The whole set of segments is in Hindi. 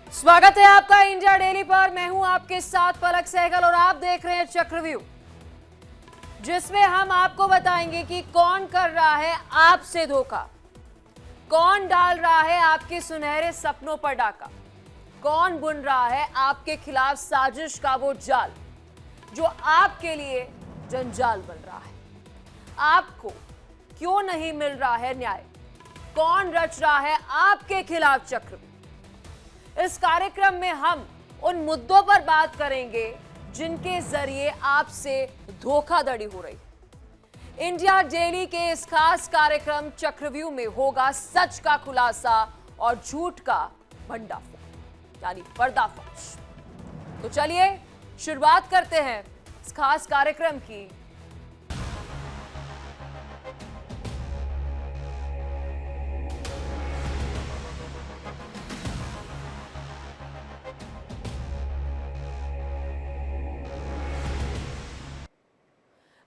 स्वागत है आपका इंडिया डेली पर। मैं हूं आपके साथ पलक सहगल और आप देख रहे हैं चक्रव्यूह, जिसमें हम आपको बताएंगे कि कौन कर रहा है आपसे धोखा, कौन डाल रहा है आपके सुनहरे सपनों पर डाका, कौन बुन रहा है आपके खिलाफ साजिश का वो जाल जो आपके लिए जंजाल बन रहा है। आपको क्यों नहीं मिल रहा है न्याय, कौन रच रहा है आपके खिलाफ चक्र। इस कार्यक्रम में हम उन मुद्दों पर बात करेंगे जिनके जरिए आपसे धोखाधड़ी हो रही है। इंडिया डेली के इस खास कार्यक्रम चक्रव्यूह में होगा सच का खुलासा और झूठ का भंडाफोड़, यानी पर्दाफाश। तो चलिए शुरुआत करते हैं इस खास कार्यक्रम की।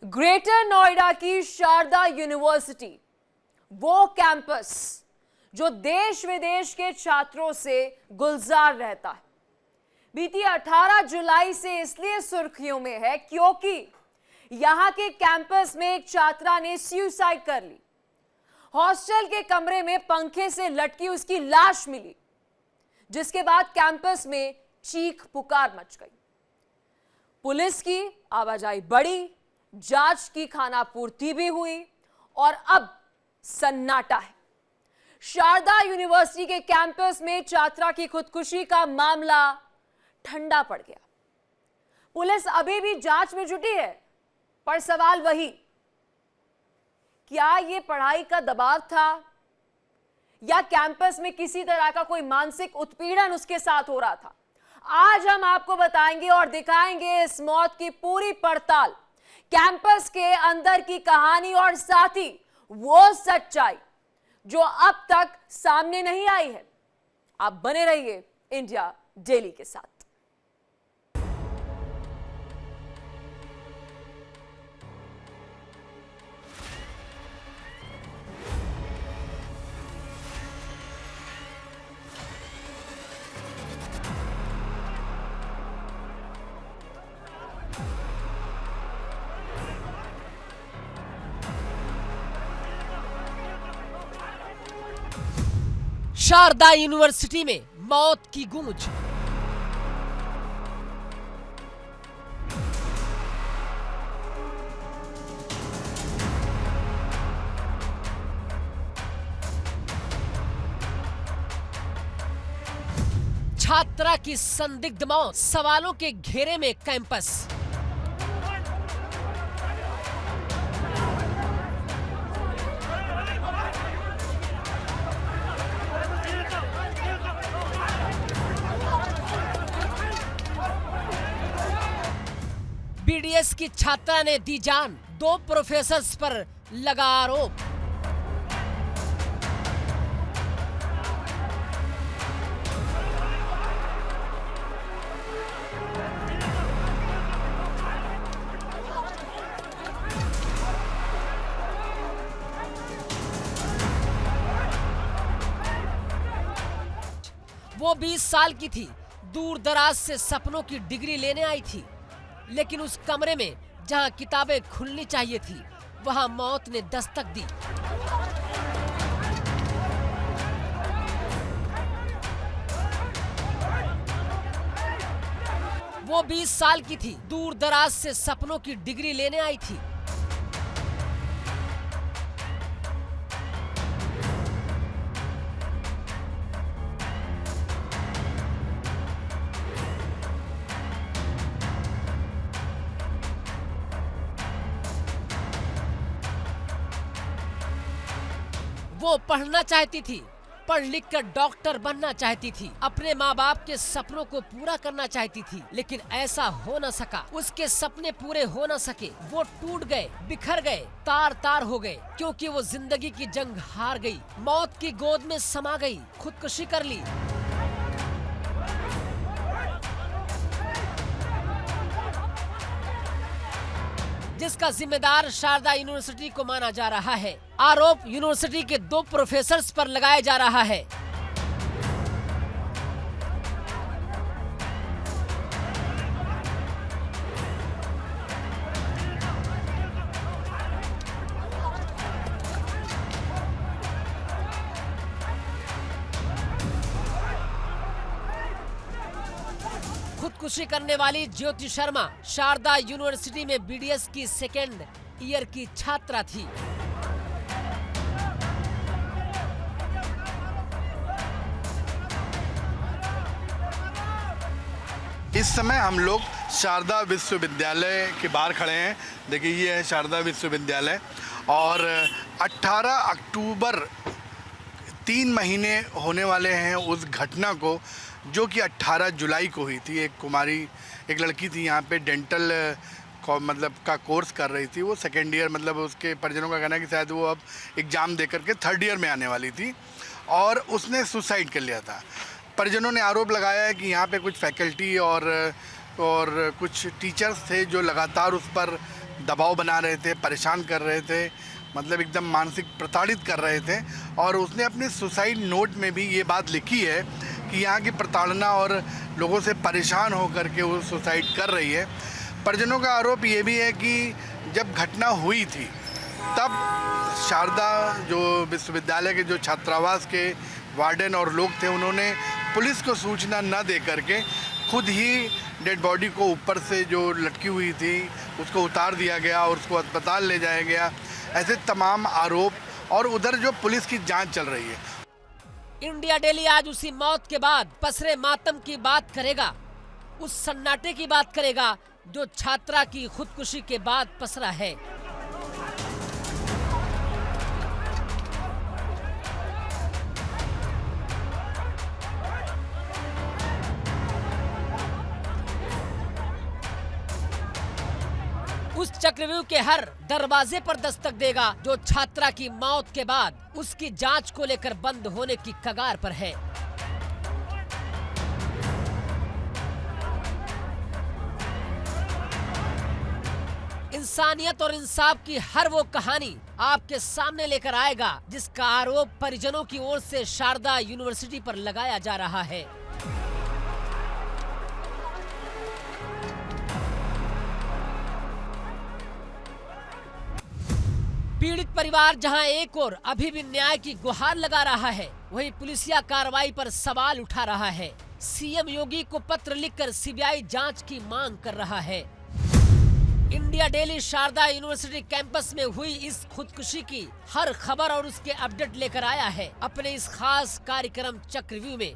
ग्रेटर नोएडा की शारदा यूनिवर्सिटी, वो कैंपस जो देश विदेश के छात्रों से गुलजार रहता है, बीती 18 जुलाई से इसलिए सुर्खियों में है क्योंकि यहां के कैंपस में एक छात्रा ने सुसाइड कर ली। हॉस्टल के कमरे में पंखे से लटकी उसकी लाश मिली, जिसके बाद कैंपस में चीख पुकार मच गई। पुलिस की आवाजाही बढ़ी, जांच की खानापूर्ति भी हुई और अब सन्नाटा है। शारदा यूनिवर्सिटी के कैंपस में छात्रा की खुदकुशी का मामला ठंडा पड़ गया। पुलिस अभी भी जांच में जुटी है, पर सवाल वही, क्या यह पढ़ाई का दबाव था या कैंपस में किसी तरह का कोई मानसिक उत्पीड़न उसके साथ हो रहा था? आज हम आपको बताएंगे और दिखाएंगे इस मौत की पूरी पड़ताल, कैंपस के अंदर की कहानी और साथ ही वो सच्चाई जो अब तक सामने नहीं आई है। आप बने रहिए इंडिया डेली के साथ। शारदा यूनिवर्सिटी में मौत की गूंज। छात्रा की संदिग्ध मौत, सवालों के घेरे में कैंपस। बीडीएस की छात्रा ने दी जान, 2 प्रोफेसर्स पर लगा आरोप। वो 20 साल की थी, दूर दराज से सपनों की डिग्री लेने आई थी, लेकिन उस कमरे में जहां किताबें खुलनी चाहिए थी, वहां मौत ने दस्तक दी। वो 20 साल की थी, दूर दराज से सपनों की डिग्री लेने आई थी, वो पढ़ना चाहती थी, पढ़ लिख कर डॉक्टर बनना चाहती थी, अपने माँ बाप के सपनों को पूरा करना चाहती थी, लेकिन ऐसा हो न सका। उसके सपने पूरे हो न सके, वो टूट गए, बिखर गए, तार तार हो गए, क्योंकि वो जिंदगी की जंग हार गई, मौत की गोद में समा गई, खुदकुशी कर ली। जिसका जिम्मेदार शारदा यूनिवर्सिटी को माना जा रहा है। आरोप यूनिवर्सिटी के 2 प्रोफेसर्स पर लगाया जा रहा है। खुदकुशी करने वाली ज्योति शर्मा शारदा यूनिवर्सिटी में बीडीएस की सेकेंड ईयर की छात्रा थी। इस समय हम लोग शारदा विश्वविद्यालय के बाहर खड़े हैं। देखिए ये है शारदा विश्वविद्यालय और 18 अक्टूबर 3 महीने होने वाले हैं उस घटना को, जो कि 18 जुलाई को हुई थी। एक लड़की थी यहाँ पे डेंटल मतलब का कोर्स कर रही थी। वो सेकेंड ईयर, मतलब उसके परिजनों का कहना है कि शायद वो अब एग्ज़ाम दे करके 3rd ईयर में आने वाली थी और उसने सुसाइड कर लिया था। परिजनों ने आरोप लगाया है कि यहाँ पे कुछ फैकल्टी और कुछ टीचर्स थे जो लगातार उस पर दबाव बना रहे थे, परेशान कर रहे थे, मतलब एकदम मानसिक प्रताड़ित कर रहे थे। और उसने अपने सुसाइड नोट में भी ये बात लिखी है कि यहाँ की प्रताड़ना और लोगों से परेशान होकर के वो सुसाइड कर रही है। परिजनों का आरोप ये भी है कि जब घटना हुई थी तब शारदा जो विश्वविद्यालय के जो छात्रावास के वार्डन और लोग थे, उन्होंने पुलिस को सूचना न दे करके खुद ही डेड बॉडी को ऊपर से जो लटकी हुई थी उसको उतार दिया गया और उसको अस्पताल ले जाया गया। ऐसे तमाम आरोप, और उधर जो पुलिस की जांच चल रही है। इंडिया डेली आज उसी मौत के बाद पसरे मातम की बात करेगा, उस सन्नाटे की बात करेगा जो छात्रा की खुदकुशी के बाद पसरा है। उस चक्रव्यूह के हर दरवाजे पर दस्तक देगा जो छात्रा की मौत के बाद उसकी जांच को लेकर बंद होने की कगार पर है। इंसानियत और इंसाफ की हर वो कहानी आपके सामने लेकर आएगा जिसका आरोप परिजनों की ओर से शारदा यूनिवर्सिटी पर लगाया जा रहा है। पीड़ित परिवार जहां एक और अभी भी न्याय की गुहार लगा रहा है, वहीं पुलिसिया कार्रवाई पर सवाल उठा रहा है। सीएम योगी को पत्र लिखकर सीबीआई जांच की मांग कर रहा है। India daily Sharda university campus में हुई इस खुदकुशी की हर खबर और उसके अपडेट लेकर आया है अपने इस खास कार्यक्रम चक्रव्यूह में।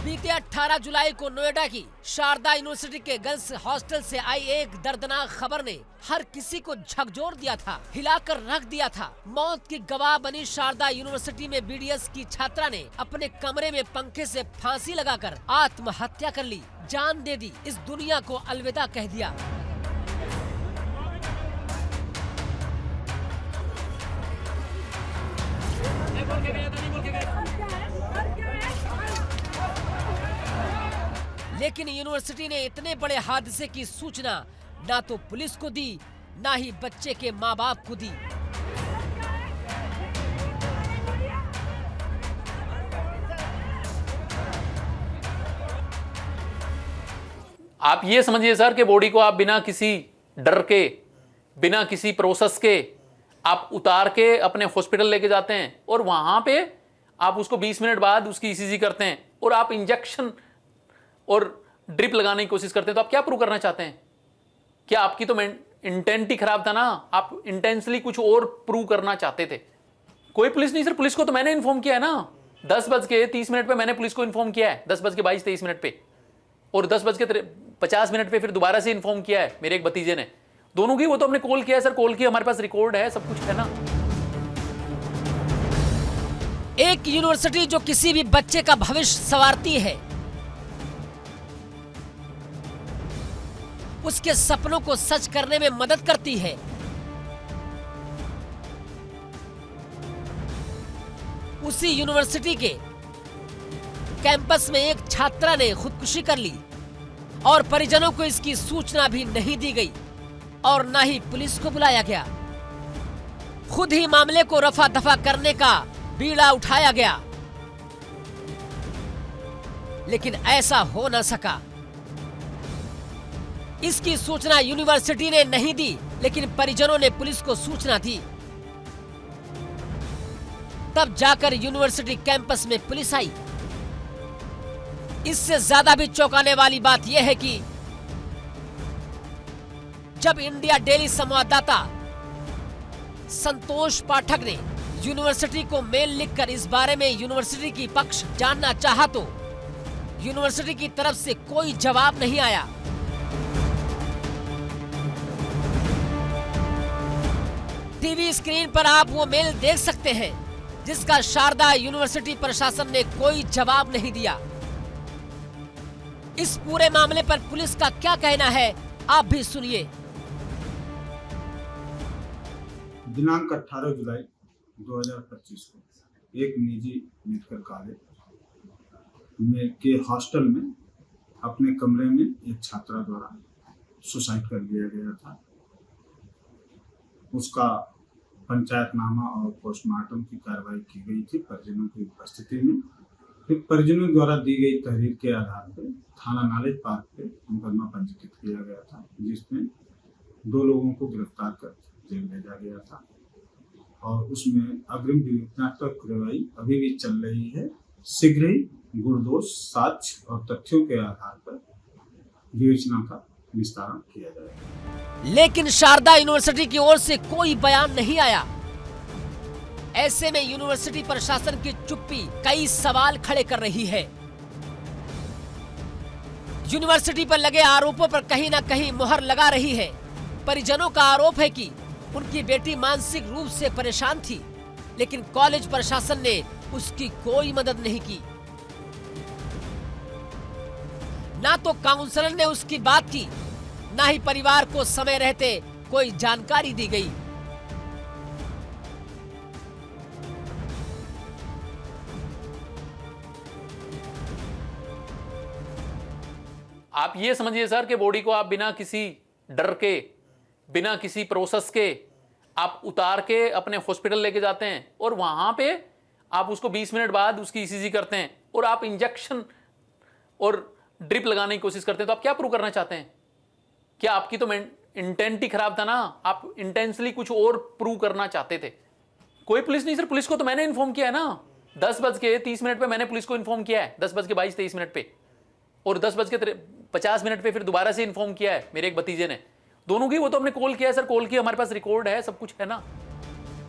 बीते 18 जुलाई को नोएडा की शारदा यूनिवर्सिटी के गर्ल्स हॉस्टल से आई एक दर्दनाक खबर ने हर किसी को झकझोर दिया था, हिलाकर रख दिया था। मौत की गवाह बनी शारदा यूनिवर्सिटी में बीडीएस की छात्रा ने अपने कमरे में पंखे से फांसी लगाकर आत्महत्या कर ली, जान दे दी, इस दुनिया को अलविदा कह दिया। लेकिन यूनिवर्सिटी ने इतने बड़े हादसे की सूचना ना तो पुलिस को दी, ना ही बच्चे के माँ बाप को दी। आप ये समझिए सर कि बॉडी को आप बिना किसी डर के, बिना किसी प्रोसेस के आप उतार के अपने हॉस्पिटल लेके जाते हैं और वहां पे आप उसको 20 मिनट बाद उसकी ईसीजी करते हैं और आप इंजेक्शन और ड्रिप लगाने की कोशिश करते हैं। तो आप क्या प्रूव करना चाहते हैं? क्या आपकी तो इंटेंट ही खराब था ना, आप इंटेंसली कुछ और प्रूव करना चाहते थे। कोई पुलिस नहीं सर, पुलिस को तो मैंने इन्फॉर्म किया है ना, 10:30 पे मैंने पुलिस को इन्फॉर्म किया है, 10:22-23 पे, और 10:50 पे फिर दोबारा से इन्फॉर्म किया है मेरे एक भतीजे ने। दोनों की वो तो हमने कॉल किया है सर, कॉल की हमारे पास रिकॉर्ड है, सब कुछ है ना। एक यूनिवर्सिटी जो किसी भी बच्चे का भविष्य संवारती है, उसके सपनों को सच करने में मदद करती है, उसी यूनिवर्सिटी के कैंपस में एक छात्रा ने खुदकुशी कर ली और परिजनों को इसकी सूचना भी नहीं दी गई और ना ही पुलिस को बुलाया गया। खुद ही मामले को रफा दफा करने का बीड़ा उठाया गया। लेकिन ऐसा हो न सका। इसकी सूचना यूनिवर्सिटी ने नहीं दी, लेकिन परिजनों ने पुलिस को सूचना दी। तब जाकर यूनिवर्सिटी कैंपस में पुलिस आई। इससे ज्यादा भी चौंकाने वाली बात यह है कि जब इंडिया डेली संवाददाता संतोष पाठक ने यूनिवर्सिटी को मेल लिखकर इस बारे में यूनिवर्सिटी की पक्ष जानना चाहा तो यूनिवर्सिटी की तरफ से कोई जवाब नहीं आया। टीवी स्क्रीन पर आप वो मेल देख सकते हैं जिसका शारदा यूनिवर्सिटी प्रशासन ने कोई जवाब नहीं दिया। इस पूरे मामले पर पुलिस का क्या कहना है, आप भी सुनिए। दिनांक 18 जुलाई 2025 को एक निजी मेडिकल कॉलेज में के हॉस्टल में अपने कमरे में एक छात्रा द्वारा सुसाइड कर दिया गया था। उसका पंचायतनामा और पोस्टमार्टम की कार्रवाई की गई थी परिजनों की उपस्थिति में। फिर परिजनों द्वारा दी गई तहरीर के आधार पर थाना नॉलेज पार्क पे मुकदमा पंजीकृत किया गया था, जिसमें 2 लोगों को गिरफ्तार कर जेल भेजा गया था और उसमें अग्रिम विवेचनात्मक कार्रवाई अभी भी चल रही है। शीघ्र ही गुणदोष, साक्ष्य और तथ्यों के आधार पर विवेचना का निस्तारण किया जाएगा। लेकिन शारदा यूनिवर्सिटी की ओर से कोई बयान नहीं आया। ऐसे में यूनिवर्सिटी प्रशासन की चुप्पी कई सवाल खड़े कर रही है। यूनिवर्सिटी पर लगे आरोपों पर कहीं न कहीं मुहर लगा रही है। परिजनों का आरोप है कि उनकी बेटी मानसिक रूप से परेशान थी, लेकिन कॉलेज प्रशासन ने उसकी कोई मदद नहीं की। ना तो काउंसलर ने उसकी बात की, ना ही परिवार को समय रहते कोई जानकारी दी गई। आप ये समझिए सर कि बॉडी को आप बिना किसी डर के, बिना किसी प्रोसेस के आप उतार के अपने हॉस्पिटल लेके जाते हैं और वहां पे आप उसको 20 मिनट बाद उसकी ईसीजी करते हैं और आप इंजेक्शन और ड्रिप लगाने की कोशिश करते हैं। तो आप क्या प्रूव करना चाहते हैं? क्या आपकी तो इंटेंट ही खराब था ना? आप इंटेंसली कुछ और प्रूव करना चाहते थे। कोई पुलिस नहीं सर, पुलिस को तो मैंने इन्फॉर्म किया है ना। 10:30 पे मैंने पुलिस को इन्फॉर्म किया है, 10:22-23 पे, और 10:50 पे फिर दोबारा से इन्फॉर्म किया है मेरे एक भतीजे ने। दोनों की वो तो हमने कॉल किया है सर, कॉल की हमारे पास रिकॉर्ड है, सब कुछ है ना।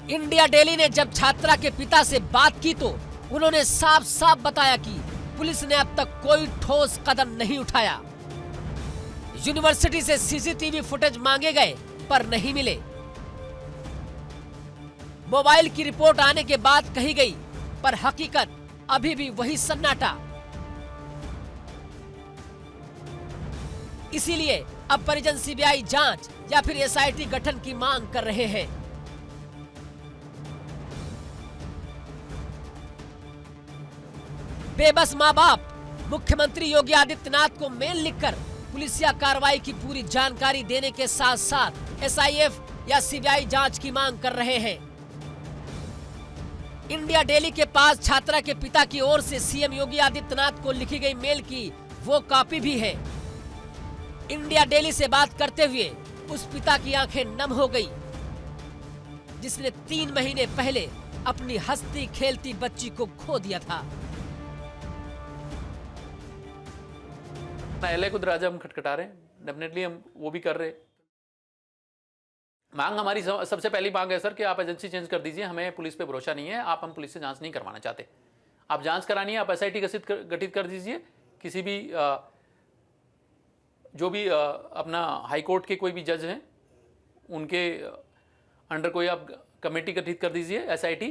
इंडिया डेली ने जब छात्रा के पिता से बात की तो उन्होंने साफ साफ बताया कि पुलिस ने अब तक कोई ठोस कदम नहीं उठाया। यूनिवर्सिटी से सीसीटीवी फुटेज मांगे गए पर नहीं मिले। मोबाइल की रिपोर्ट आने के बाद कही गई, पर हकीकत अभी भी वही सन्नाटा। इसीलिए अब परिजन सीबीआई जांच या फिर एसआईटी गठन की मांग कर रहे हैं। बेबस मां बाप मुख्यमंत्री योगी आदित्यनाथ को मेल लिखकर पुलिसिया कार्रवाई की पूरी जानकारी देने के साथ साथ एसआईएफ या सीबीआई जांच की मांग कर रहे हैं। इंडिया डेली के पास छात्रा के पिता की ओर से सीएम योगी आदित्यनाथ को लिखी गई मेल की वो कॉपी भी है। इंडिया डेली से बात करते हुए उस पिता की आंखें नम हो गई जिसने 3 महीने पहले अपनी हंसती खेलती बच्ची को खो दिया था। न्यायालय को दरवाजा हम खटखटा रहे हैं, डेफिनेटली हम वो भी कर रहे हैं। मांग हमारी सबसे पहली मांग है सर कि आप एजेंसी चेंज कर दीजिए। हमें पुलिस पे भरोसा नहीं है, हम पुलिस से जांच नहीं करवाना चाहते। आप जांच करानी है, आप एसआईटी गठित कर दीजिए। किसी भी जो भी अपना हाई कोर्ट के कोई भी जज हैं उनके अंडर कोई आप कमेटी गठित कर दीजिए एसआईटी,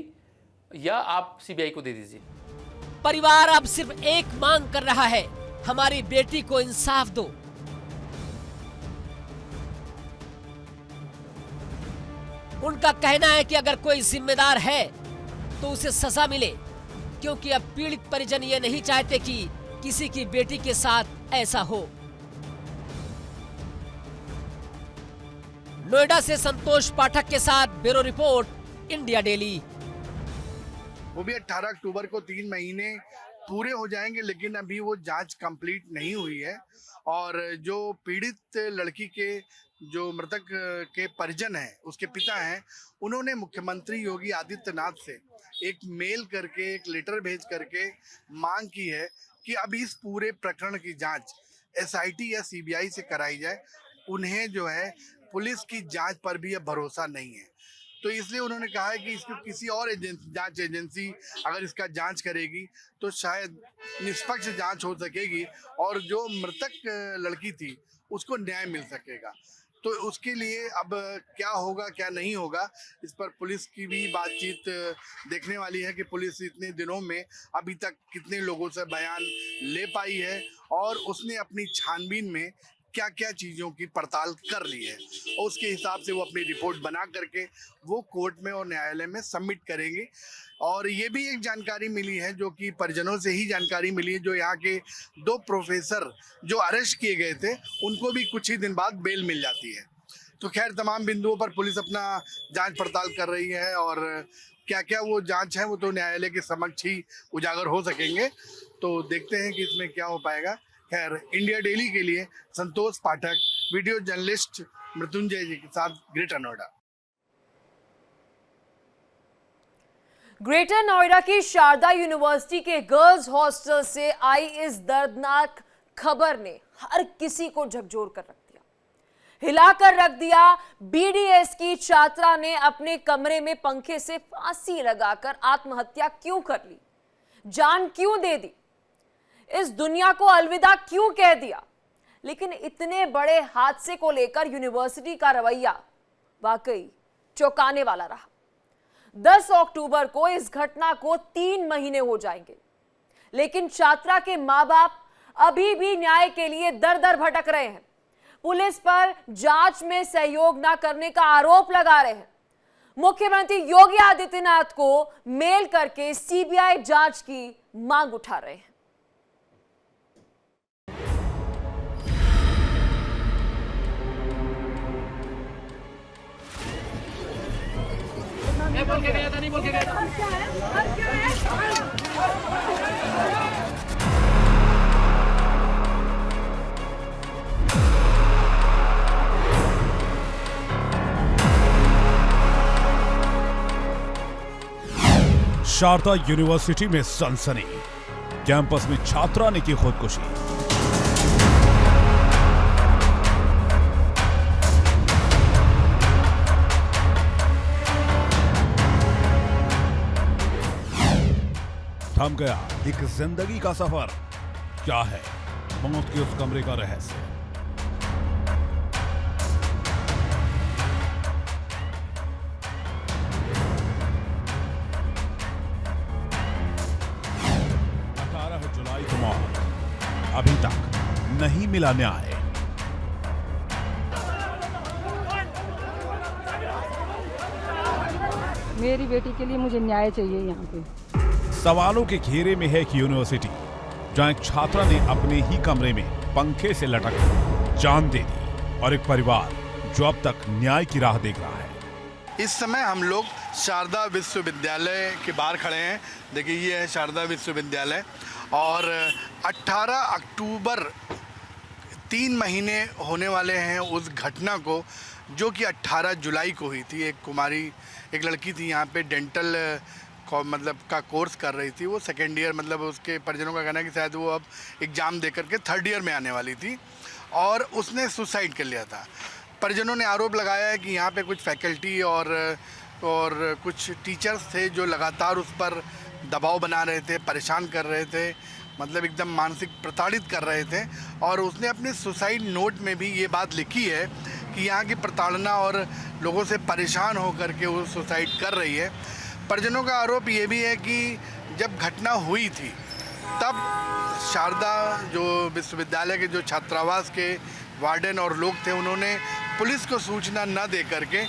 या आप सीबीआई को दे दीजिए। परिवार अब सिर्फ एक मांग कर रहा है, हमारी बेटी को इंसाफ दो। उनका कहना है कि अगर कोई जिम्मेदार है तो उसे सजा मिले, क्योंकि अब पीड़ित परिजन ये नहीं चाहते कि किसी की बेटी के साथ ऐसा हो। नोएडा से संतोष पाठक के साथ ब्यूरो रिपोर्ट, इंडिया डेली। वो भी 18 अक्टूबर को 3 महीने पूरे हो जाएंगे, लेकिन अभी वो जांच कंप्लीट नहीं हुई है। और जो पीड़ित लड़की के जो मृतक के परिजन हैं, उसके पिता हैं, उन्होंने मुख्यमंत्री योगी आदित्यनाथ से एक मेल करके, एक लेटर भेज करके मांग की है कि अब इस पूरे प्रकरण की जांच एसआईटी या सीबीआई से कराई जाए। उन्हें जो है पुलिस की जांच पर भी अब भरोसा नहीं है, तो इसलिए उन्होंने कहा है कि इसको किसी और जांच एजेंसी अगर इसका जांच करेगी तो शायद निष्पक्ष जांच हो सकेगी और जो मृतक लड़की थी उसको न्याय मिल सकेगा। तो उसके लिए अब क्या होगा क्या नहीं होगा, इस पर पुलिस की भी बातचीत देखने वाली है कि पुलिस इतने दिनों में अभी तक कितने लोगों से बयान ले पाई है और उसने अपनी छानबीन में क्या क्या चीज़ों की पड़ताल कर ली है, और उसके हिसाब से वो अपनी रिपोर्ट बना करके वो कोर्ट में और न्यायालय में सबमिट करेंगे। और ये भी एक जानकारी मिली है, जो कि परिजनों से ही जानकारी मिली है, जो यहाँ के 2 प्रोफेसर जो अरेस्ट किए गए थे उनको भी कुछ ही दिन बाद बेल मिल जाती है। तो खैर तमाम बिंदुओं पर पुलिस अपना जांच पड़ताल कर रही है और क्या क्या वो जांच है वो तो न्यायालय के समक्ष ही उजागर हो सकेंगे। तो देखते हैं कि इसमें क्या हो पाएगा। खैर, इंडिया डेली के लिए संतोष पाठक, वीडियो जर्नलिस्ट मृत्युंजय जी के साथ, ग्रेटर नोएडा। ग्रेटर नोएडा की शारदा यूनिवर्सिटी के गर्ल्स हॉस्टल से आई इस दर्दनाक खबर ने हर किसी को झकझोर कर रख दिया, हिलाकर रख दिया। बीडीएस की छात्रा ने अपने कमरे में पंखे से फांसी लगाकर आत्महत्या क्यों कर ली, जान क्यों दे दी, इस दुनिया को अलविदा क्यों कह दिया। लेकिन इतने बड़े हादसे को लेकर यूनिवर्सिटी का रवैया वाकई चौंकाने वाला रहा। 10 अक्टूबर को इस घटना को 3 महीने हो जाएंगे, लेकिन छात्रा के मां बाप अभी भी न्याय के लिए दर दर भटक रहे हैं। पुलिस पर जांच में सहयोग न करने का आरोप लगा रहे हैं। मुख्यमंत्री योगी आदित्यनाथ को मेल करके सीबीआई जांच की मांग उठा रहे हैं। बोल के गया था, नहीं बोल के गया था। शारदा यूनिवर्सिटी में सनसनी, कैंपस में छात्रा ने की खुदकुशी। थम गया एक जिंदगी का सफर, क्या है मौत के उस कमरे का रहस्य। जुलाई को मौत, अभी तक नहीं मिला न्याय। मेरी बेटी के लिए मुझे न्याय चाहिए। यहाँ पे सवालों के घेरे में है कि यूनिवर्सिटी जहां एक छात्रा ने अपने ही कमरे में पंखे से लटक जान दे दी, और एक परिवार जो अब तक न्याय की राह देख रहा है। इस समय हम लोग शारदा विश्वविद्यालय के बाहर खड़े हैं। देखिए, ये है शारदा विश्वविद्यालय और 18 अक्टूबर 3 महीने होने वाले हैं उस घटना को, जो कि 18 जुलाई को हुई थी। एक लड़की थी यहाँ पे, डेंटल मतलब का कोर्स कर रही थी। वो 2nd ईयर, मतलब उसके परिजनों का कहना है कि शायद वो अब एग्ज़ाम दे करके 3rd ईयर में आने वाली थी, और उसने सुसाइड कर लिया था। परिजनों ने आरोप लगाया है कि यहाँ पे कुछ फैकल्टी और कुछ टीचर्स थे जो लगातार उस पर दबाव बना रहे थे, परेशान कर रहे थे, मतलब एकदम मानसिक प्रताड़ित कर रहे थे। और उसने अपने सुसाइड नोट में भी ये बात लिखी है कि यहाँ की प्रताड़ना और लोगों से परेशान होकर के वो सुसाइड कर रही है। परिजनों का आरोप ये भी है कि जब घटना हुई थी तब शारदा जो विश्वविद्यालय के जो छात्रावास के वार्डन और लोग थे, उन्होंने पुलिस को सूचना न दे करके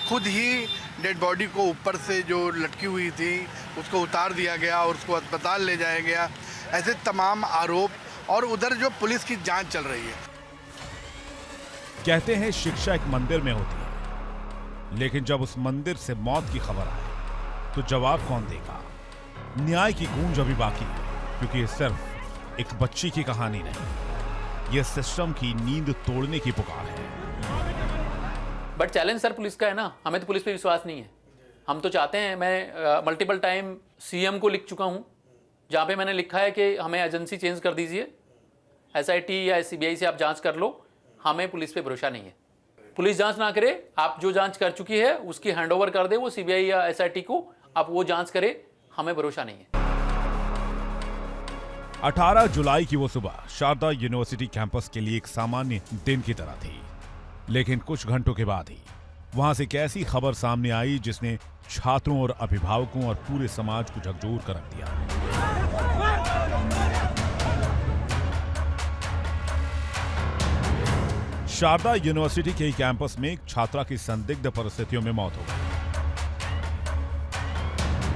खुद ही डेड बॉडी को ऊपर से जो लटकी हुई थी उसको उतार दिया गया और उसको अस्पताल ले जाया गया। ऐसे तमाम आरोप, और उधर जो पुलिस की जांच चल रही है। कहते हैं शिक्षा एक मंदिर में होती है, लेकिन जब उस मंदिर से मौत की खबर आए तो जवाब कौन देगा। न्याय की गूंज अभी बाकी है, क्योंकि ये सिर्फ एक बच्ची की कहानी नहीं, ये सिस्टम की नींद तोड़ने की पुकार है। बट चैलेंज सर पुलिस का है ना, हमें तो पुलिस पे विश्वास नहीं है। हम तो चाहते हैं, मैं मल्टीपल टाइम सीएम को लिख चुका हूँ, जहाँ पे मैंने लिखा है कि हमें एजेंसी चेंज कर दीजिए, एसआईटी या सीबीआई से आप जांच कर लो, हमें पुलिस पे भरोसा नहीं है। पुलिस जांच ना करे, आप जो जांच कर चुकी है उसकी हैंडओवर कर दे वो सीबीआई या एसआईटी को, आप वो जांच करे, हमें भरोसा नहीं है। 18 जुलाई की वो सुबह शारदा यूनिवर्सिटी कैंपस के लिए एक सामान्य दिन की तरह थी, लेकिन कुछ घंटों के बाद ही वहां से एक ऐसी खबर सामने आई जिसने छात्रों और अभिभावकों और पूरे समाज को झकझोर कर रख दिया। शारदा यूनिवर्सिटी के कैंपस में एक छात्रा की संदिग्ध परिस्थितियों में मौत हो गई।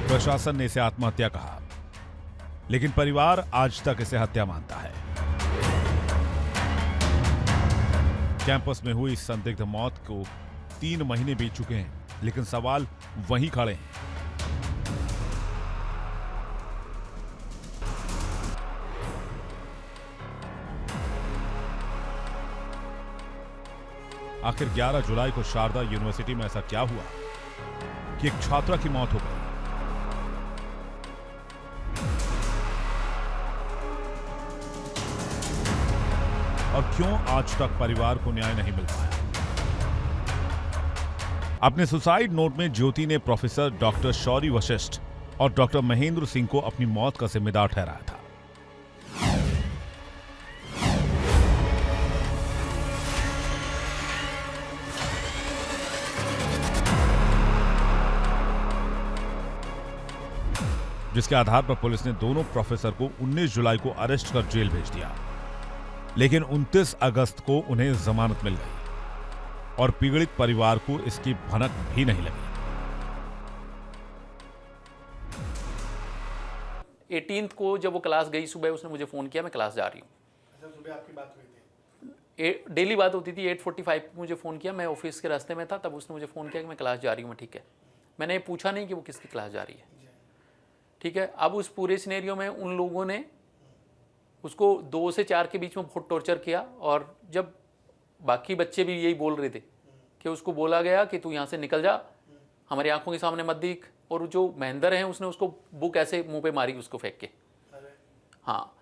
प्रशासन ने इसे आत्महत्या कहा, लेकिन परिवार आज तक इसे हत्या मानता है। कैंपस में हुई इस संदिग्ध मौत को 3 महीने बीत चुके हैं, लेकिन सवाल वहीं खड़े हैं। आखिर 11 जुलाई को शारदा यूनिवर्सिटी में ऐसा क्या हुआ कि एक छात्रा की मौत हो गई? और क्यों आज तक परिवार को न्याय नहीं मिल पाया? अपने सुसाइड नोट में ज्योति ने प्रोफेसर डॉक्टर शौरी वशिष्ठ और डॉक्टर महेंद्र सिंह को अपनी मौत का जिम्मेदार ठहराया था। जिसके आधार पर पुलिस ने दोनों प्रोफेसर को 19 जुलाई को अरेस्ट कर जेल भेज दिया, लेकिन 29 अगस्त को उन्हें जमानत मिल गई और पीड़ित परिवार को इसकी भनक भी नहीं लगी। 18 को जब वो क्लास गई सुबह, उसने मुझे फ़ोन किया, मैं क्लास जा रही हूँ। अच्छा, सुबह आपकी बात हुई थी? डेली बात होती थी। 8:45 को मुझे फ़ोन किया, मैं ऑफिस के रास्ते में था, तब उसने मुझे फ़ोन किया कि मैं क्लास जा रही हूँ। मैं ठीक है, मैंने ये पूछा नहीं कि वो किसकी क्लास जा रही है, ठीक है। अब उस पूरे सिनेरियो में उन लोगों ने उसको 2 से 4 के बीच में बहुत टॉर्चर किया, और जब बाकी बच्चे भी यही बोल रहे थे कि उसको बोला गया कि तू यहाँ से निकल जा, हमारी आंखों के सामने मत दिख, और जो महेंद्र हैं उसने उसको बुक ऐसे मुंह पे मारी उसको फेंक के। हाँ,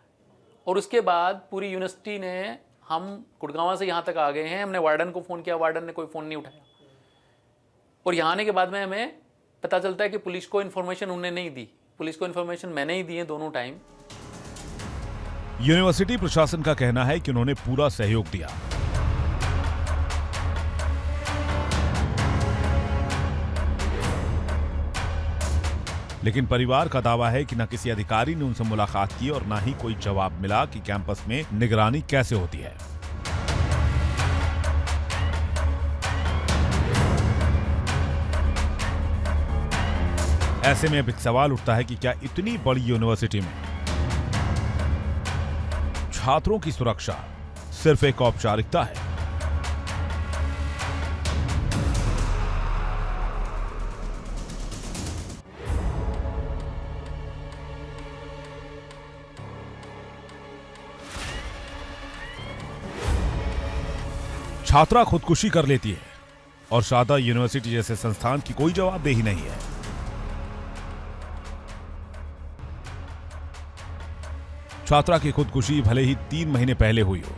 और उसके बाद पूरी यूनिवर्सिटी ने, हम गुड़गांव से यहाँ तक आ गए हैं, हमने वार्डन को फ़ोन किया, वार्डन ने कोई फ़ोन नहीं उठाया, और यहाँ आने के बाद में हमें पता चलता है कि पुलिस को इन्फॉर्मेशन उन्होंने नहीं दी, पुलिस को इन्फॉर्मेशन मैंने ही दी है दोनों टाइम। यूनिवर्सिटी प्रशासन का कहना है कि उन्होंने पूरा सहयोग दिया, लेकिन परिवार का दावा है कि न किसी अधिकारी ने उनसे मुलाकात की और न ही कोई जवाब मिला कि कैंपस में निगरानी कैसे होती है। ऐसे में अब एक सवाल उठता है कि क्या इतनी बड़ी यूनिवर्सिटी में छात्रों की सुरक्षा सिर्फ एक औपचारिकता है? छात्रा खुदकुशी कर लेती है और शारदा यूनिवर्सिटी जैसे संस्थान की कोई जवाबदेही नहीं है। छात्रा की खुदकुशी भले ही 3 महीने पहले हुई हो,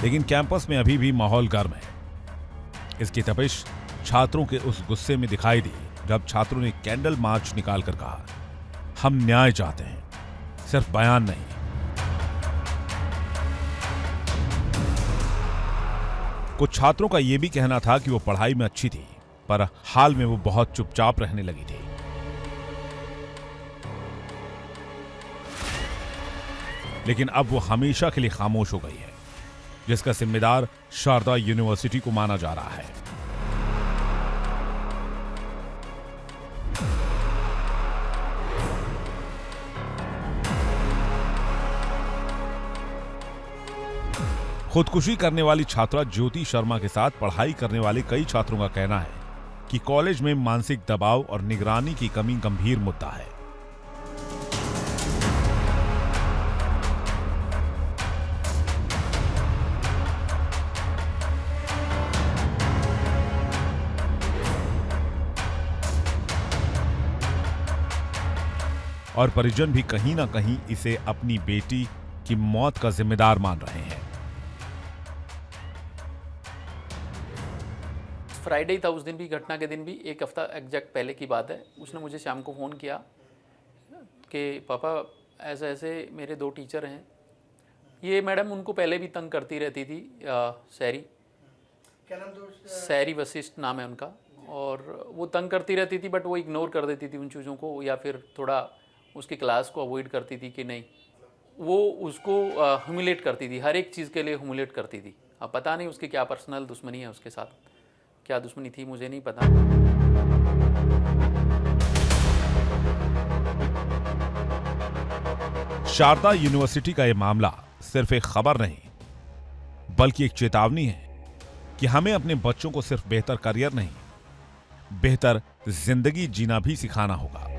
लेकिन कैंपस में अभी भी माहौल गर्म है। इसकी तपिश छात्रों के उस गुस्से में दिखाई दी जब छात्रों ने कैंडल मार्च निकालकर कहा, हम न्याय चाहते हैं, सिर्फ बयान नहीं। कुछ छात्रों का यह भी कहना था कि वो पढ़ाई में अच्छी थी, पर हाल में वो बहुत चुपचाप रहने लगी थी। लेकिन अब वो हमेशा के लिए खामोश हो गई है, जिसका जिम्मेदार शारदा यूनिवर्सिटी को माना जा रहा है। खुदकुशी करने वाली छात्रा ज्योति शर्मा के साथ पढ़ाई करने वाले कई छात्रों का कहना है कि कॉलेज में मानसिक दबाव और निगरानी की कमी गंभीर मुद्दा है। और परिजन भी कहीं ना कहीं इसे अपनी बेटी की मौत का जिम्मेदार मान रहे हैं। फ्राइडे था उस दिन भी, घटना के दिन भी, एक हफ्ता एग्जैक्ट पहले की बात है। उसने मुझे शाम को फ़ोन किया कि पापा ऐसे ऐसे मेरे 2 टीचर हैं। ये मैडम उनको पहले भी तंग करती रहती थी, सैरी, क्या नाम सैरी वशिष्ठ नाम है उनका, और वो तंग करती रहती थी, बट वो इग्नोर कर देती थी उन चीज़ों को, या फिर थोड़ा उसकी क्लास को अवॉइड करती थी कि नहीं, वो उसको ह्यूमिलेट करती थी, हर एक चीज़ के लिए ह्यूमिलेट करती थी। अब पता नहीं उसकी क्या पर्सनल दुश्मनी है, उसके साथ क्या दुश्मनी थी मुझे नहीं पता। शारदा यूनिवर्सिटी का यह मामला सिर्फ एक खबर नहीं, बल्कि एक चेतावनी है कि हमें अपने बच्चों को सिर्फ बेहतर करियर नहीं, बेहतर जिंदगी जीना भी सिखाना होगा।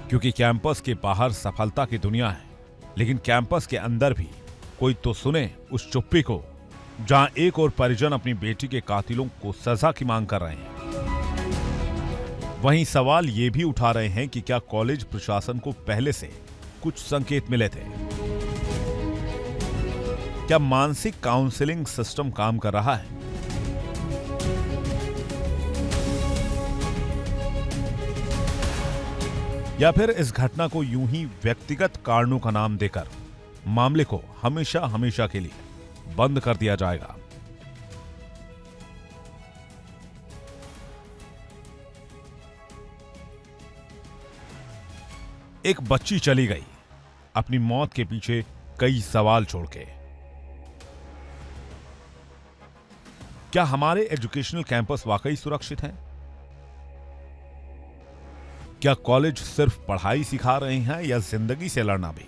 क्योंकि कैंपस के बाहर सफलता की दुनिया है, लेकिन कैंपस के अंदर भी कोई तो सुने उस चुप्पी को, जहां एक और परिजन अपनी बेटी के कातिलों को सजा की मांग कर रहे हैं। वहीं सवाल ये भी उठा रहे हैं कि क्या कॉलेज प्रशासन को पहले से कुछ संकेत मिले थे? क्या मानसिक काउंसलिंग सिस्टम काम कर रहा है? या फिर इस घटना को यूं ही व्यक्तिगत कारणों का नाम देकर मामले को हमेशा हमेशा के लिए बंद कर दिया जाएगा? एक बच्ची चली गई अपनी मौत के पीछे कई सवाल छोड़ के। क्या हमारे एजुकेशनल कैंपस वाकई सुरक्षित हैं? क्या कॉलेज सिर्फ पढ़ाई सिखा रहे हैं या जिंदगी से लड़ना भी?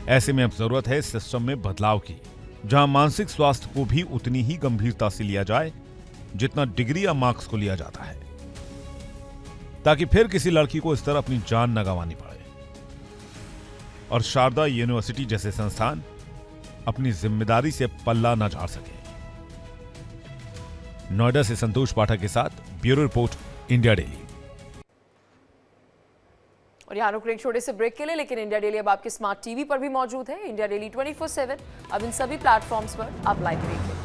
ऐसे में अब जरूरत है सिस्टम में बदलाव की, जहां मानसिक स्वास्थ्य को भी उतनी ही गंभीरता से लिया जाए जितना डिग्री या मार्क्स को लिया जाता है, ताकि फिर किसी लड़की को इस तरह अपनी जान न गंवानी पड़े और शारदा यूनिवर्सिटी जैसे संस्थान अपनी जिम्मेदारी से पल्ला न झाड़ सके। नोएडा से संतोष पाठक के साथ ब्यूरो रिपोर्ट, इंडिया डेली। और यहाँ रुक रहे एक छोटे से ब्रेक के लिए, लेकिन इंडिया डेली अब आपके स्मार्ट टीवी पर भी मौजूद है। इंडिया डेली 24/7 अब इन सभी प्लेटफॉर्म्स पर आप लाइव देखें।